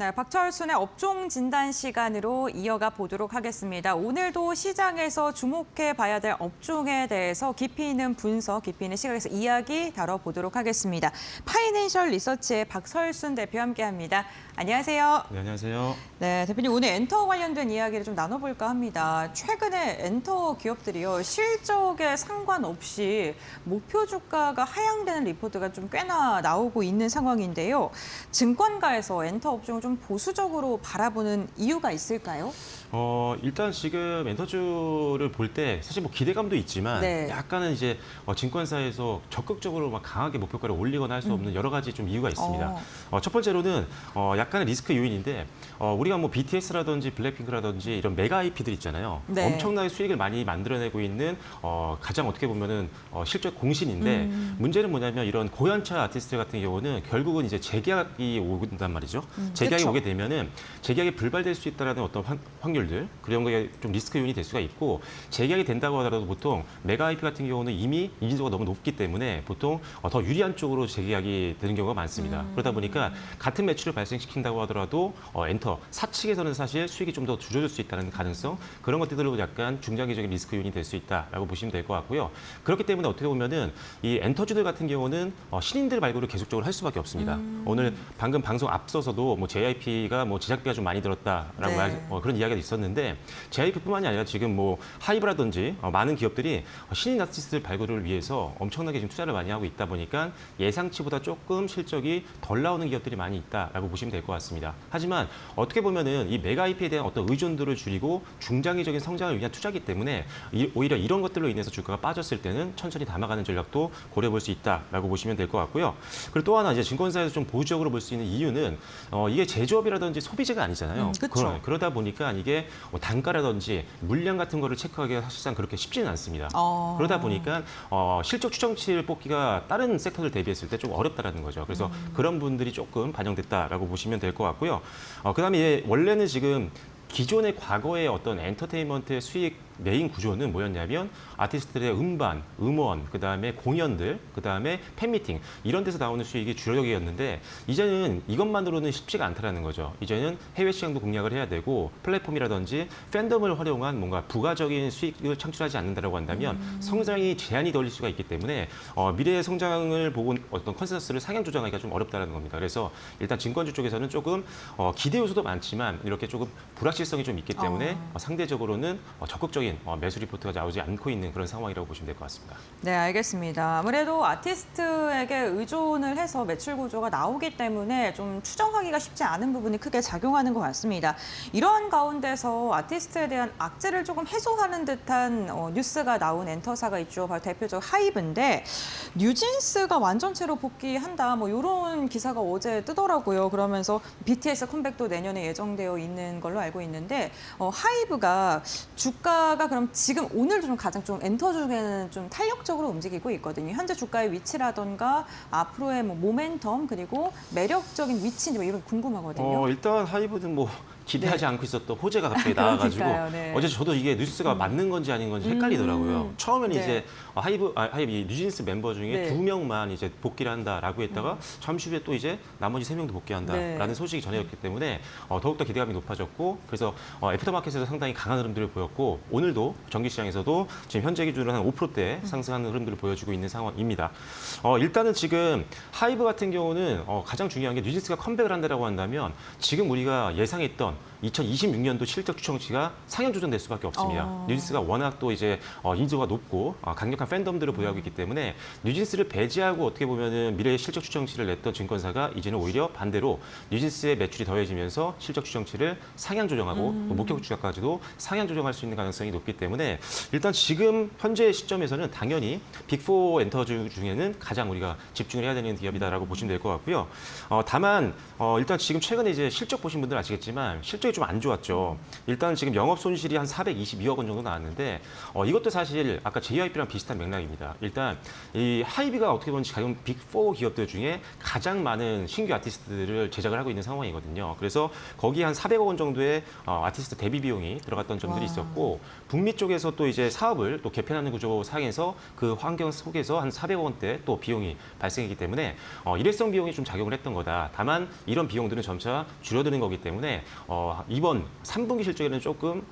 네, 박철순의 업종 진단 시간으로 이어가 보도록 하겠습니다. 오늘도 시장에서 주목해 봐야 될 업종에 대해서 깊이 있는 분석, 깊이 있는 시각에서 이야기 다뤄보도록 하겠습니다. 파이낸셜 리서치의 박철순 대표 함께합니다. 안녕하세요. 네, 안녕하세요. 네, 대표님 오늘 엔터 관련된 이야기를 좀 나눠볼까 합니다. 최근에 엔터 기업들이요, 실적에 상관없이 목표 주가가 하향되는 리포트가 좀 꽤나 나오고 있는 상황인데요. 증권가에서 엔터 업종을 좀 보수적으로 바라보는 이유가 있을까요? 일단 지금 엔터주를 볼 때 사실 뭐 기대감도 있지만 네. 약간은 이제 증권사에서 적극적으로 막 강하게 목표가를 올리거나 할 수 없는 여러 가지 좀 이유가 있습니다. 첫 번째로는 약간의 리스크 요인인데 우리가 뭐 BTS라든지 블랙핑크라든지 이런 메가 IP들 있잖아요. 네. 엄청나게 수익을 많이 만들어내고 있는 가장 어떻게 보면은 실적 공신인데 문제는 뭐냐면 이런 고연차 아티스트 같은 경우는 결국은 이제 재계약이 오는단 말이죠. 재계약이 그쵸. 오게 되면은 재계약이 불발될 수 있다라는 어떤 확률들 그런 게 좀 리스크 요인이 될 수가 있고 재계약이 된다고 하더라도 보통 메가 IP 같은 경우는 이미 인지도가 너무 높기 때문에 보통 더 유리한 쪽으로 재계약이 되는 경우가 많습니다. 그러다 보니까 같은 매출을 발생시킨다고 하더라도 엔터 사측에서는 사실 수익이 좀 더 줄어들 수 있다는 가능성 그런 것들로 약간 중장기적인 리스크 요인이 될 수 있다라고 보시면 될 것 같고요. 그렇기 때문에 어떻게 보면은 이 엔터주들 같은 경우는 신인들 발굴을 계속적으로 할 수밖에 없습니다. 오늘 방금 방송 앞서서도 뭐 JIP가 뭐 제작비가 좀 많이 들었다라고 네. 그런 이야기가 있었는데 JIP뿐만이 아니라 지금 뭐 하이브라든지 많은 기업들이 신인 아티스트 발굴을 위해서 엄청나게 지금 투자를 많이 하고 있다 보니까 예상치보다 조금 실적이 덜 나오는 기업들이 많이 있다라고 보시면 될 것 같습니다. 하지만 어떻게 보면은 이 메가 IP에 대한 어떤 의존도를 줄이고 중장기적인 성장을 위한 투자기 때문에 오히려 이런 것들로 인해서 주가가 빠졌을 때는 천천히 담아가는 전략도 고려해 볼 수 있다라고 보시면 될 것 같고요. 그리고 또 하나 이제 증권사에서 좀 보수적으로 볼 수 있는 이유는 이게 제조업이라든지 소비재가 아니잖아요. 그쵸. 그러다 보니까 이게 뭐 단가라든지 물량 같은 거를 체크하기가 사실상 그렇게 쉽지는 않습니다. 그러다 보니까 실적 추정치를 뽑기가 다른 섹터들 대비했을 때 좀 어렵다라는 거죠. 그래서 그런 분들이 조금 반영됐다라고 보시면 될 것 같고요. 그다음에 원래는 지금 기존의 과거의 어떤 엔터테인먼트의 수익 메인 구조는 뭐였냐면 아티스트들의 음반, 음원, 그다음에 공연들, 그다음에 팬미팅 이런 데서 나오는 수익이 주력이었는데 이제는 이것만으로는 쉽지가 않다라는 거죠. 이제는 해외 시장도 공략을 해야 되고 플랫폼이라든지 팬덤을 활용한 뭔가 부가적인 수익을 창출하지 않는다라고 한다면 성장이 제한이 걸릴 수가 있기 때문에 미래의 성장을 보고 어떤 컨센서스를 상향 조정하기가 좀 어렵다라는 겁니다. 그래서 일단 증권주 쪽에서는 조금 기대 요소도 많지만 이렇게 조금 불확실성이 좀 있기 때문에 상대적으로는 적극적인 매수 리포트가 나오지 않고 있는 그런 상황이라고 보시면 될 것 같습니다. 네, 알겠습니다. 아무래도 아티스트에게 의존을 해서 매출 구조가 나오기 때문에 좀 추정하기가 쉽지 않은 부분이 크게 작용하는 것 같습니다. 이러한 가운데서 아티스트에 대한 악재를 조금 해소하는 듯한 뉴스가 나온 엔터사가 있죠. 바로 대표적 하이브인데 뉴진스가 완전체로 복귀한다. 뭐 이런 기사가 어제 뜨더라고요. 그러면서 BTS 컴백도 내년에 예정되어 있는 걸로 알고 있는데 하이브가 주가가 그럼 지금 오늘도 좀 가장 좀 엔터 중에는 좀 탄력적으로 움직이고 있거든요. 현재 주가의 위치라던가 앞으로의 뭐 모멘텀 그리고 매력적인 위치 뭐 이런 거 궁금하거든요. 일단 하이브는 뭐 기대하지 않고 있었던 호재가 갑자기 나와가지고 그러니까요, 네. 어제 저도 이게 뉴스가 맞는 건지 아닌 건지 헷갈리더라고요. 처음에는 네. 이제 하이브 이 뉴진스 멤버 중에 네. 2명만 이제 복귀를 한다라고 했다가 잠시 후에 또 이제 나머지 3명도 복귀한다라는 네. 소식이 전해졌기 때문에 더욱더 기대감이 높아졌고 그래서 애프터마켓에서 상당히 강한 흐름들을 보였고 오늘도 전기시장에서도 지금 현재 기준으로 한 5%대 상승하는 흐름들을 보여주고 있는 상황입니다. 일단은 지금 하이브 같은 경우는 가장 중요한 게 뉴진스가 컴백을 한다라고 한다면 지금 우리가 예상했던 2026년도 실적 추정치가 상향 조정될 수밖에 없습니다. 뉴진스가 워낙 또 이제 인지도가 높고 강력한 팬덤들을 보유하고 있기 때문에 뉴진스를 배제하고 어떻게 보면은 미래의 실적 추정치를 냈던 증권사가 이제는 오히려 반대로 뉴진스의 매출이 더해지면서 실적 추정치를 상향 조정하고 또 목표 주가까지도 상향 조정할 수 있는 가능성이 높기 때문에 일단 지금 현재 시점에서는 당연히 빅4 엔터주 중에는 가장 우리가 집중을 해야 되는 기업이다라고 보시면 될 것 같고요. 다만 일단 지금 최근에 이제 실적 보신 분들 아시겠지만 실적이 좀 안 좋았죠. 일단 지금 영업 손실이 한 422억 원 정도 나왔는데 이것도 사실 아까 JYP랑 비슷한 맥락입니다. 일단 이 하이비가 어떻게 보면 지금 빅4 기업들 중에 가장 많은 신규 아티스트들을 제작을 하고 있는 상황이거든요. 그래서 거기 한 400억 원 정도의 아티스트 데뷔 비용이 들어갔던 점들이 있었고 북미 쪽에서 또 이제 사업을 또 개편하는 구조 상에서 그 환경 속에서 한 400억 원대 또 비용이 발생했기 때문에 일회성 비용이 좀 작용을 했던 거다. 다만 이런 비용들은 점차 줄어드는 거기 때문에 이번 3분기 실적에는 조금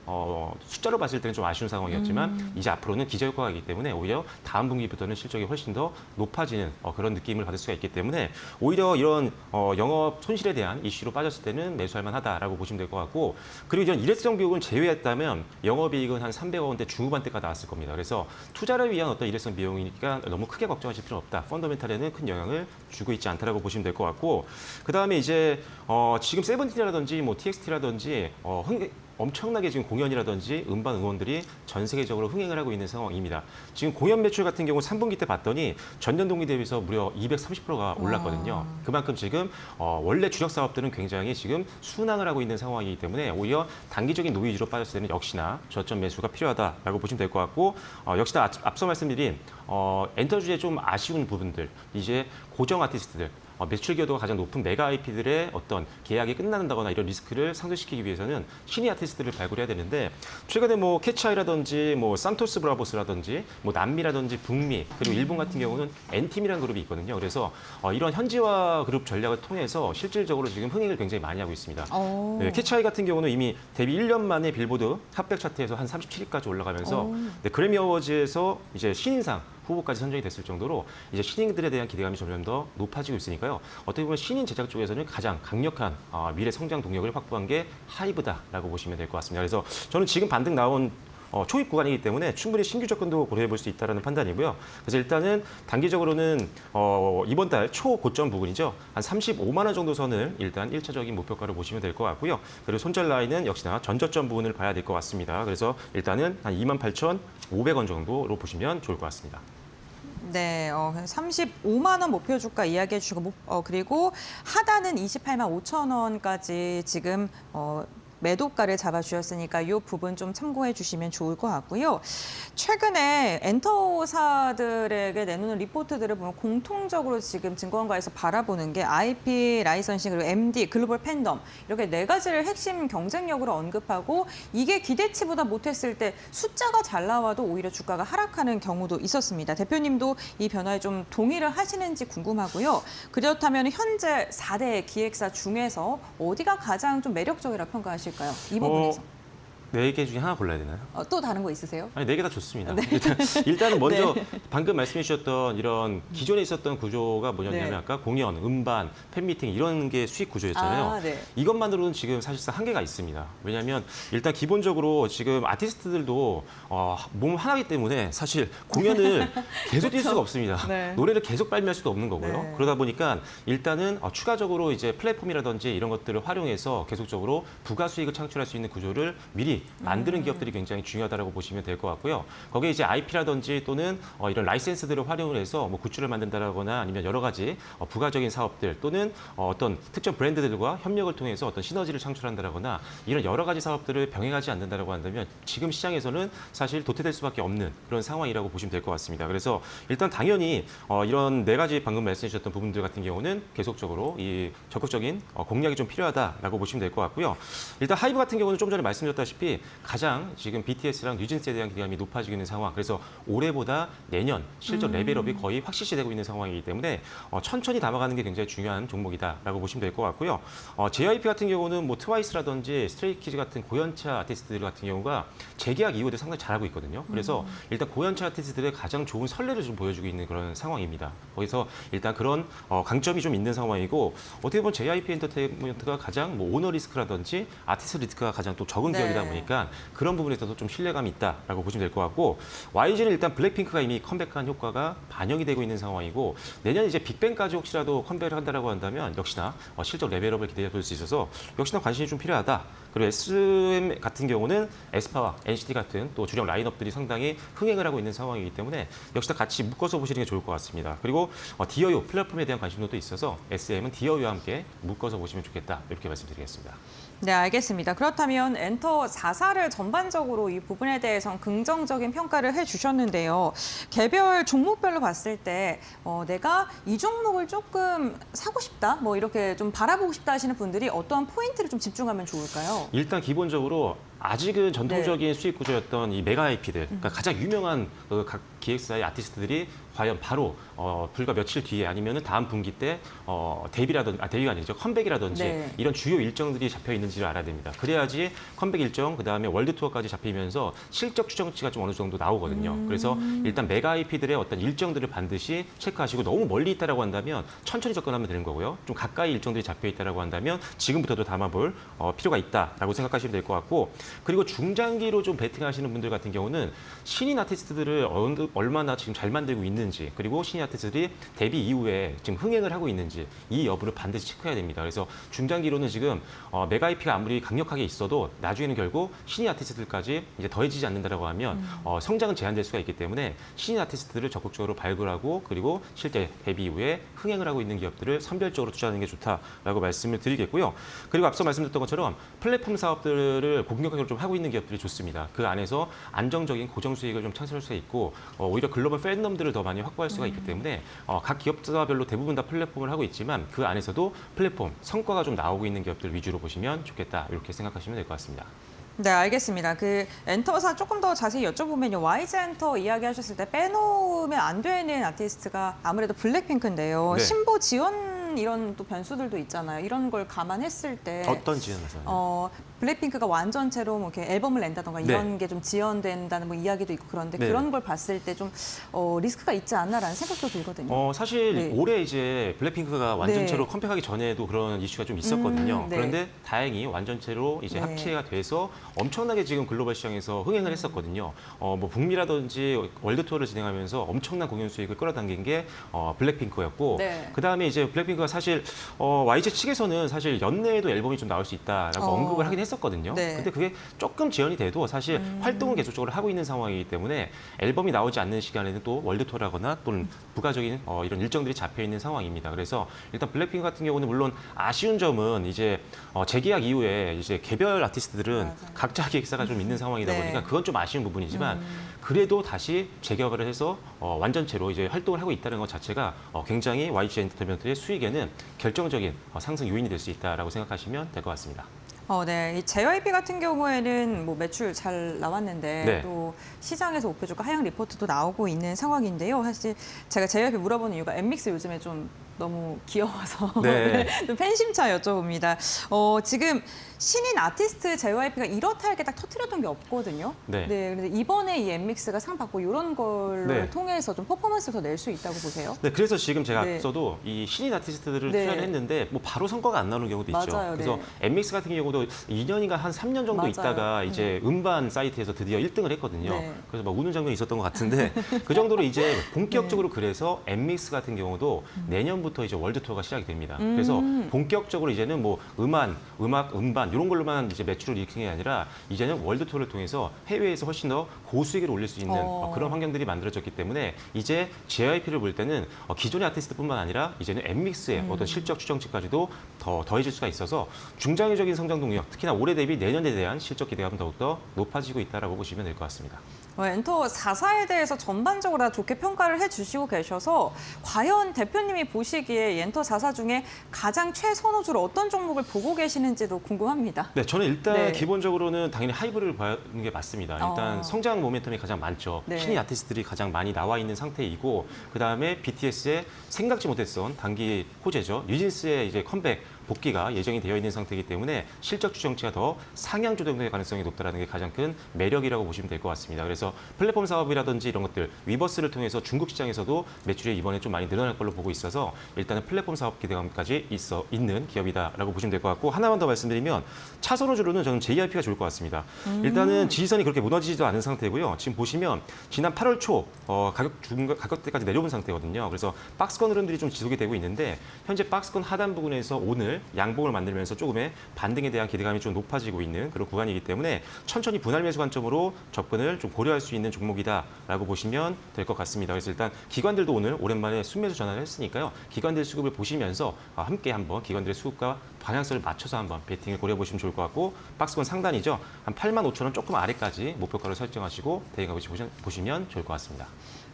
숫자로 봤을 때는 좀 아쉬운 상황이었지만 이제 앞으로는 기저효과이기 때문에 오히려 다음 분기부터는 실적이 훨씬 더 높아지는 그런 느낌을 받을 수가 있기 때문에 오히려 이런 영업 손실에 대한 이슈로 빠졌을 때는 매수할 만하다라고 보시면 될 것 같고 그리고 이런 일회성 비용을 제외했다면 영업이익은 한 300억 원대 중후반대가 나왔을 겁니다. 그래서 투자를 위한 어떤 일회성 비용이니까 너무 크게 걱정하실 필요는 없다. 펀더멘탈에는 큰 영향을 주고 있지 않다라고 보시면 될 것 같고 그다음에 이제 지금 세븐틴이라든지 뭐 TXT라든지 엄청나게 지금 공연이라든지 음반 응원들이 전 세계적으로 흥행을 하고 있는 상황입니다. 지금 공연 매출 같은 경우 3분기 때 봤더니 전년 동기 대비해서 무려 230%가 올랐거든요. 그만큼 지금 원래 주력 사업들은 굉장히 지금 순항을 하고 있는 상황이기 때문에 오히려 단기적인 노이즈로 빠졌을 때는 역시나 저점 매수가 필요하다라고 보시면 될 것 같고 역시나 앞서 말씀드린 엔터주의 좀 아쉬운 부분들 이제 고정 아티스트들 매출 기여도가 가장 높은 메가 IP들의 어떤 계약이 끝난다거나 이런 리스크를 상쇄시키기 위해서는 신의 아티스트를 발굴해야 되는데 최근에 뭐 캐치아이라든지 뭐 산토스 브라보스라든지 뭐 남미라든지 북미 그리고 일본 같은 경우는 N팀이라는 그룹이 있거든요. 그래서 이런 현지화 그룹 전략을 통해서 실질적으로 지금 흥행을 굉장히 많이 하고 있습니다. 네, 캐치아이 같은 경우는 이미 데뷔 1년 만에 빌보드 핫백 차트에서 한 37위까지 올라가면서 네, 그래미 어워즈에서 이제 신인상 후보까지 선정이 됐을 정도로 이제 신인들에 대한 기대감이 점점 더 높아지고 있으니까요. 어떻게 보면 신인 제작 쪽에서는 가장 강력한 미래 성장 동력을 확보한 게 하이브다라고 보시면 될 것 같습니다. 그래서 저는 지금 반등 나온 초입 구간이기 때문에 충분히 신규 접근도 고려해 볼 수 있다는 판단이고요. 그래서 일단은 단기적으로는 이번 달 초고점 부근이죠. 한 35만 원 정도 선을 일단 1차적인 목표가로 보시면 될 것 같고요. 그리고 손절 라인은 역시나 전저점 부분을 봐야 될 것 같습니다. 그래서 일단은 한 28,500원 정도로 보시면 좋을 것 같습니다. 네, 35만 원 목표 주가 이야기해 주시고 그리고 하단은 28만 5천 원까지 지금 매도가를 잡아주셨으니까 이 부분 좀 참고해 주시면 좋을 것 같고요. 최근에 엔터사들에게 내놓는 리포트들을 보면 공통적으로 지금 증권가에서 바라보는 게 IP 라이선싱 그리고 MD 글로벌 팬덤 이렇게 네 가지를 핵심 경쟁력으로 언급하고 이게 기대치보다 못했을 때 숫자가 잘 나와도 오히려 주가가 하락하는 경우도 있었습니다. 대표님도 이 변화에 좀 동의를 하시는지 궁금하고요. 그렇다면 현재 4대 기획사 중에서 어디가 가장 좀 매력적이라 평가하실까요? 이 부분에서. 4개 중에 하나 골라야 되나요? 또 다른 거 있으세요? 아니, 4개 다 좋습니다. 네. 일단은 먼저 네. 방금 말씀해 주셨던 이런 기존에 있었던 구조가 뭐냐면 네. 아까 공연, 음반, 팬미팅 이런 게 수익 구조였잖아요. 네. 이것만으로는 지금 사실상 한계가 있습니다. 왜냐하면 일단 기본적으로 지금 아티스트들도 몸 하나이기 때문에 사실 공연을 계속 뛸 수가 없습니다. 네. 노래를 계속 발매할 수도 없는 거고요. 네. 그러다 보니까 일단은 추가적으로 이제 플랫폼이라든지 이런 것들을 활용해서 계속적으로 부가 수익을 창출할 수 있는 구조를 미리 만드는 기업들이 굉장히 중요하다고 보시면 될 것 같고요. 거기에 이제 IP라든지 또는 이런 라이센스들을 활용을 해서 뭐 굿즈를 만든다거나 아니면 여러 가지 부가적인 사업들 또는 어떤 특정 브랜드들과 협력을 통해서 어떤 시너지를 창출한다거나 이런 여러 가지 사업들을 병행하지 않는다라고 한다면 지금 시장에서는 사실 도태될 수밖에 없는 그런 상황이라고 보시면 될 것 같습니다. 그래서 일단 당연히 이런 4가지 방금 말씀해 주셨던 부분들 같은 경우는 계속적으로 이 적극적인 공략이 좀 필요하다라고 보시면 될 것 같고요. 일단 하이브 같은 경우는 좀 전에 말씀드렸다시피 가장 지금 BTS랑 뉴진스에 대한 기대감이 높아지고 있는 상황. 그래서 올해보다 내년 실적 레벨업이 거의 확실시되고 있는 상황이기 때문에 천천히 담아가는 게 굉장히 중요한 종목이다라고 보시면 될 것 같고요. JYP 같은 경우는 뭐 트와이스라든지 스트레이키즈 같은 고연차 아티스트들 같은 경우가 재계약 이후에도 상당히 잘하고 있거든요. 그래서 일단 고연차 아티스트들의 가장 좋은 선례를 좀 보여주고 있는 그런 상황입니다. 거기서 일단 그런 강점이 좀 있는 상황이고 어떻게 보면 JYP 엔터테인먼트가 가장 뭐 오너 리스크라든지 아티스트 리스크가 가장 또 적은 기업이다 보니까 그런 부분에 있어서 좀 신뢰감이 있다라고 보시면 될 것 같고 YG는 일단 블랙핑크가 이미 컴백한 효과가 반영이 되고 있는 상황이고 내년 이제 빅뱅까지 혹시라도 컴백을 한다라고 한다면 역시나 실적 레벨업을 기대해 볼 수 있어서 역시나 관심이 좀 필요하다. 그리고 SM 같은 경우는 에스파와 NCT 같은 또 주력 라인업들이 상당히 흥행을 하고 있는 상황이기 때문에 역시 다 같이 묶어서 보시는 게 좋을 것 같습니다. 그리고 디어유 플랫폼에 대한 관심도 또 있어서 SM은 디어유와 함께 묶어서 보시면 좋겠다 이렇게 말씀드리겠습니다. 네, 알겠습니다. 그렇다면 엔터 4사를 전반적으로 이 부분에 대해서는 긍정적인 평가를 해주셨는데요. 개별 종목별로 봤을 때 내가 이 종목을 조금 사고 싶다, 뭐 이렇게 좀 바라보고 싶다 하시는 분들이 어떠한 포인트를 좀 집중하면 좋을까요? 일단 기본적으로 아직은 전통적인 수익 구조였던 이 메가 IP들, 그러니까 가장 유명한 각 기획사의 아티스트들이 과연 바로 불과 며칠 뒤에 아니면 다음 분기 때 데뷔가 아니죠, 컴백이라든지 네. 이런 주요 일정들이 잡혀 있는지를 알아야 됩니다. 그래야지 컴백 일정, 그다음에 월드 투어까지 잡히면서 실적 추정치가 좀 어느 정도 나오거든요. 그래서 일단 메가 IP들의 어떤 일정들을 반드시 체크하시고, 너무 멀리 있다라고 한다면 천천히 접근하면 되는 거고요. 좀 가까이 일정들이 잡혀 있다라고 한다면 지금부터도 담아볼 필요가 있다라고 생각하시면 될 것 같고, 그리고 중장기로 좀 베팅하시는 분들 같은 경우는 신인 아티스트들을 얼마나 지금 잘 만들고 있는지, 그리고 신인 아티스트들이 데뷔 이후에 지금 흥행을 하고 있는지 이 여부를 반드시 체크해야 됩니다. 그래서 중장기로는 지금 메가 IP가 아무리 강력하게 있어도 나중에는 결국 신인 아티스트들까지 이제 더해지지 않는다라고 하면 성장은 제한될 수가 있기 때문에 신인 아티스트들을 적극적으로 발굴하고, 그리고 실제 데뷔 이후에 흥행을 하고 있는 기업들을 선별적으로 투자하는 게 좋다라고 말씀을 드리겠고요. 그리고 앞서 말씀드렸던 것처럼 플랫폼 사업들을 공격적으로 좀 하고 있는 기업들이 좋습니다. 그 안에서 안정적인 고정 수익을 좀 창출할 수 있고, 오히려 글로벌 팬덤들을 더 많이 확보할 수가 있기 때문에 각 기업사별로 대부분 다 플랫폼을 하고 있지만 그 안에서도 플랫폼 성과가 좀 나오고 있는 기업들 위주로 보시면 좋겠다, 이렇게 생각하시면 될 것 같습니다. 네, 알겠습니다. 그 엔터사 조금 더 자세히 여쭤보면요. YG 엔터 이야기하셨을 때 빼놓으면 안 되는 아티스트가 아무래도 블랙핑크인데요. 네. 신보 지원 이런 또 변수들도 있잖아요. 이런 걸 감안했을 때 어떤 지원에서요? 블랙핑크가 완전체로 뭐 이렇게 앨범을 낸다던가 이런 게 좀 지연된다는 뭐 이야기도 있고 그런데 네. 그런 걸 봤을 때 좀 리스크가 있지 않나라는 생각도 들거든요. 사실 네. 올해 이제 블랙핑크가 완전체로 네. 컴팩하기 전에도 그런 이슈가 좀 있었거든요. 네. 그런데 다행히 완전체로 이제 네. 합체가 돼서 엄청나게 지금 글로벌 시장에서 흥행을 했었거든요. 뭐 북미라든지 월드 투어를 진행하면서 엄청난 공연 수익을 끌어당긴 게 블랙핑크였고, 네. 그 다음에 이제 블랙핑크가 사실 YG 측에서는 사실 연내에도 앨범이 좀 나올 수 있다라고 언급을 하긴 했었거든요. 네. 근데 그게 조금 지연이 돼도 사실 활동은 계속적으로 하고 있는 상황이기 때문에 앨범이 나오지 않는 시간에는 또 월드 투어라거나 또는 부가적인 이런 일정들이 잡혀 있는 상황입니다. 그래서 일단 블랙핑크 같은 경우는 물론 아쉬운 점은 이제 재계약 이후에 이제 개별 아티스트들은 맞아요. 각자 기획사가 좀 있는 상황이다 네. 보니까 그건 좀 아쉬운 부분이지만 그래도 다시 재개발을 해서 완전체로 이제 활동을 하고 있다는 것 자체가 굉장히 YG 엔터테인먼트의 수익에는 결정적인 상승 요인이 될 수 있다라고 생각하시면 될 것 같습니다. 네. 이 JYP 같은 경우에는 뭐 매출 잘 나왔는데 네. 또 시장에서 목표주가 하향 리포트도 나오고 있는 상황인데요. 사실 제가 JYP 물어보는 이유가 엠믹스 요즘에 좀 너무 귀여워서 네. 좀 팬심차 여쭤봅니다. 지금 신인 아티스트 JYP가 이렇다 이렇게 딱 터트렸던 게 없거든요. 네. 그런데 이번에 이 엠믹스가 상 받고 이런 걸 네. 통해서 좀 퍼포먼스를 더 낼 수 있다고 보세요? 네, 그래서 지금 제가 네. 앞서도 이 신인 아티스트들을 네. 투자를 했는데 뭐 바로 성과가 안 나오는 경우도 있죠. 맞아요, 그래서 네. 엠믹스 같은 경우도 2년인가 한 3년 정도 맞아요. 있다가 이제 음반 사이트에서 드디어 1등을 했거든요. 네. 그래서 막 우는 장면이 있었던 것 같은데 그 정도로 이제 본격적으로 그래서 엠믹스 같은 경우도 내년부터 이제 월드 투어가 시작이 됩니다. 그래서 본격적으로 이제는 뭐 음악, 음반 이런 걸로만 이제 매출을 일으키는 게 아니라 이제는 월드 투어를 통해서 해외에서 훨씬 더 고수익을 올릴 수 있는 그런 환경들이 만들어졌기 때문에 이제 JYP를 볼 때는 기존의 아티스트뿐만 아니라 이제는 엠믹스의 어떤 실적 추정치까지도 더해질 수가 있어서 중장기적인 성장 동력, 특히나 올해 대비 내년에 대한 실적 기대감은 더욱더 높아지고 있다라고 보시면 될 것 같습니다. 엔터 4사에 대해서 전반적으로 다 좋게 평가를 해주시고 계셔서 과연 대표님이 보시기에 엔터 4사 중에 가장 최선호주로 어떤 종목을 보고 계시는지도 궁금합니다. 네, 저는 일단 네. 기본적으로는 당연히 하이브를 봐는 게 맞습니다. 일단 성장 모멘텀이 가장 많죠. 네. 신인 아티스트들이 가장 많이 나와 있는 상태이고, 그 다음에 BTS의 생각지 못했던 단기 호재죠. 뉴진스의 이제 컴백 복귀가 예정이 되어 있는 상태이기 때문에 실적 추정치가 더 상향 조정될 가능성이 높다는 게 가장 큰 매력이라고 보시면 될 것 같습니다. 그래서 플랫폼 사업이라든지 이런 것들, 위버스를 통해서 중국 시장에서도 매출이 이번에 좀 많이 늘어날 걸로 보고 있어서 일단은 플랫폼 사업 기대감까지 있는 기업이다라고 보시면 될 것 같고, 하나만 더 말씀드리면 차선호주로는 저는 JYP가 좋을 것 같습니다. 일단은 지지선이 그렇게 무너지지도 않은 상태고요. 지금 보시면 지난 8월 초 가격대까지 내려온 상태거든요. 그래서 박스권 흐름들이 좀 지속이 되고 있는데 현재 박스권 하단 부분에서 오늘 양봉을 만들면서 조금의 반등에 대한 기대감이 좀 높아지고 있는 그런 구간이기 때문에 천천히 분할 매수 관점으로 접근을 좀 고려할 수 있는 종목이다라고 보시면 될 것 같습니다. 그래서 일단 기관들도 오늘 오랜만에 순매수 전환을 했으니까요. 기관들 수급을 보시면서 함께 한번 기관들의 수급과 방향성을 맞춰서 한번 베팅을 고려보시면 좋을 것 같고 박스권 상단이죠. 한 85,000원 조금 아래까지 목표가를 설정하시고 대응해 보시면 좋을 것 같습니다.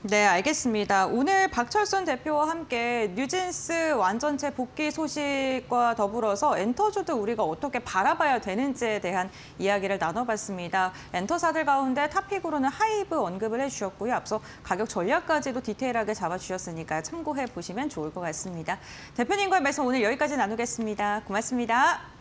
네, 알겠습니다. 오늘 박철순 대표와 함께 뉴진스 완전체 복귀 소식과 더불어서 엔터주도 우리가 어떻게 바라봐야 되는지에 대한 이야기를 나눠봤습니다. 엔터사들 가운데 탑픽으로는 하이브 언급을 해주셨고요. 앞서 가격 전략까지도 디테일하게 잡아주셨으니까 참고해 보시면 좋을 것 같습니다. 대표님과의 말씀 오늘 여기까지 나누겠습니다. 고맙습니다.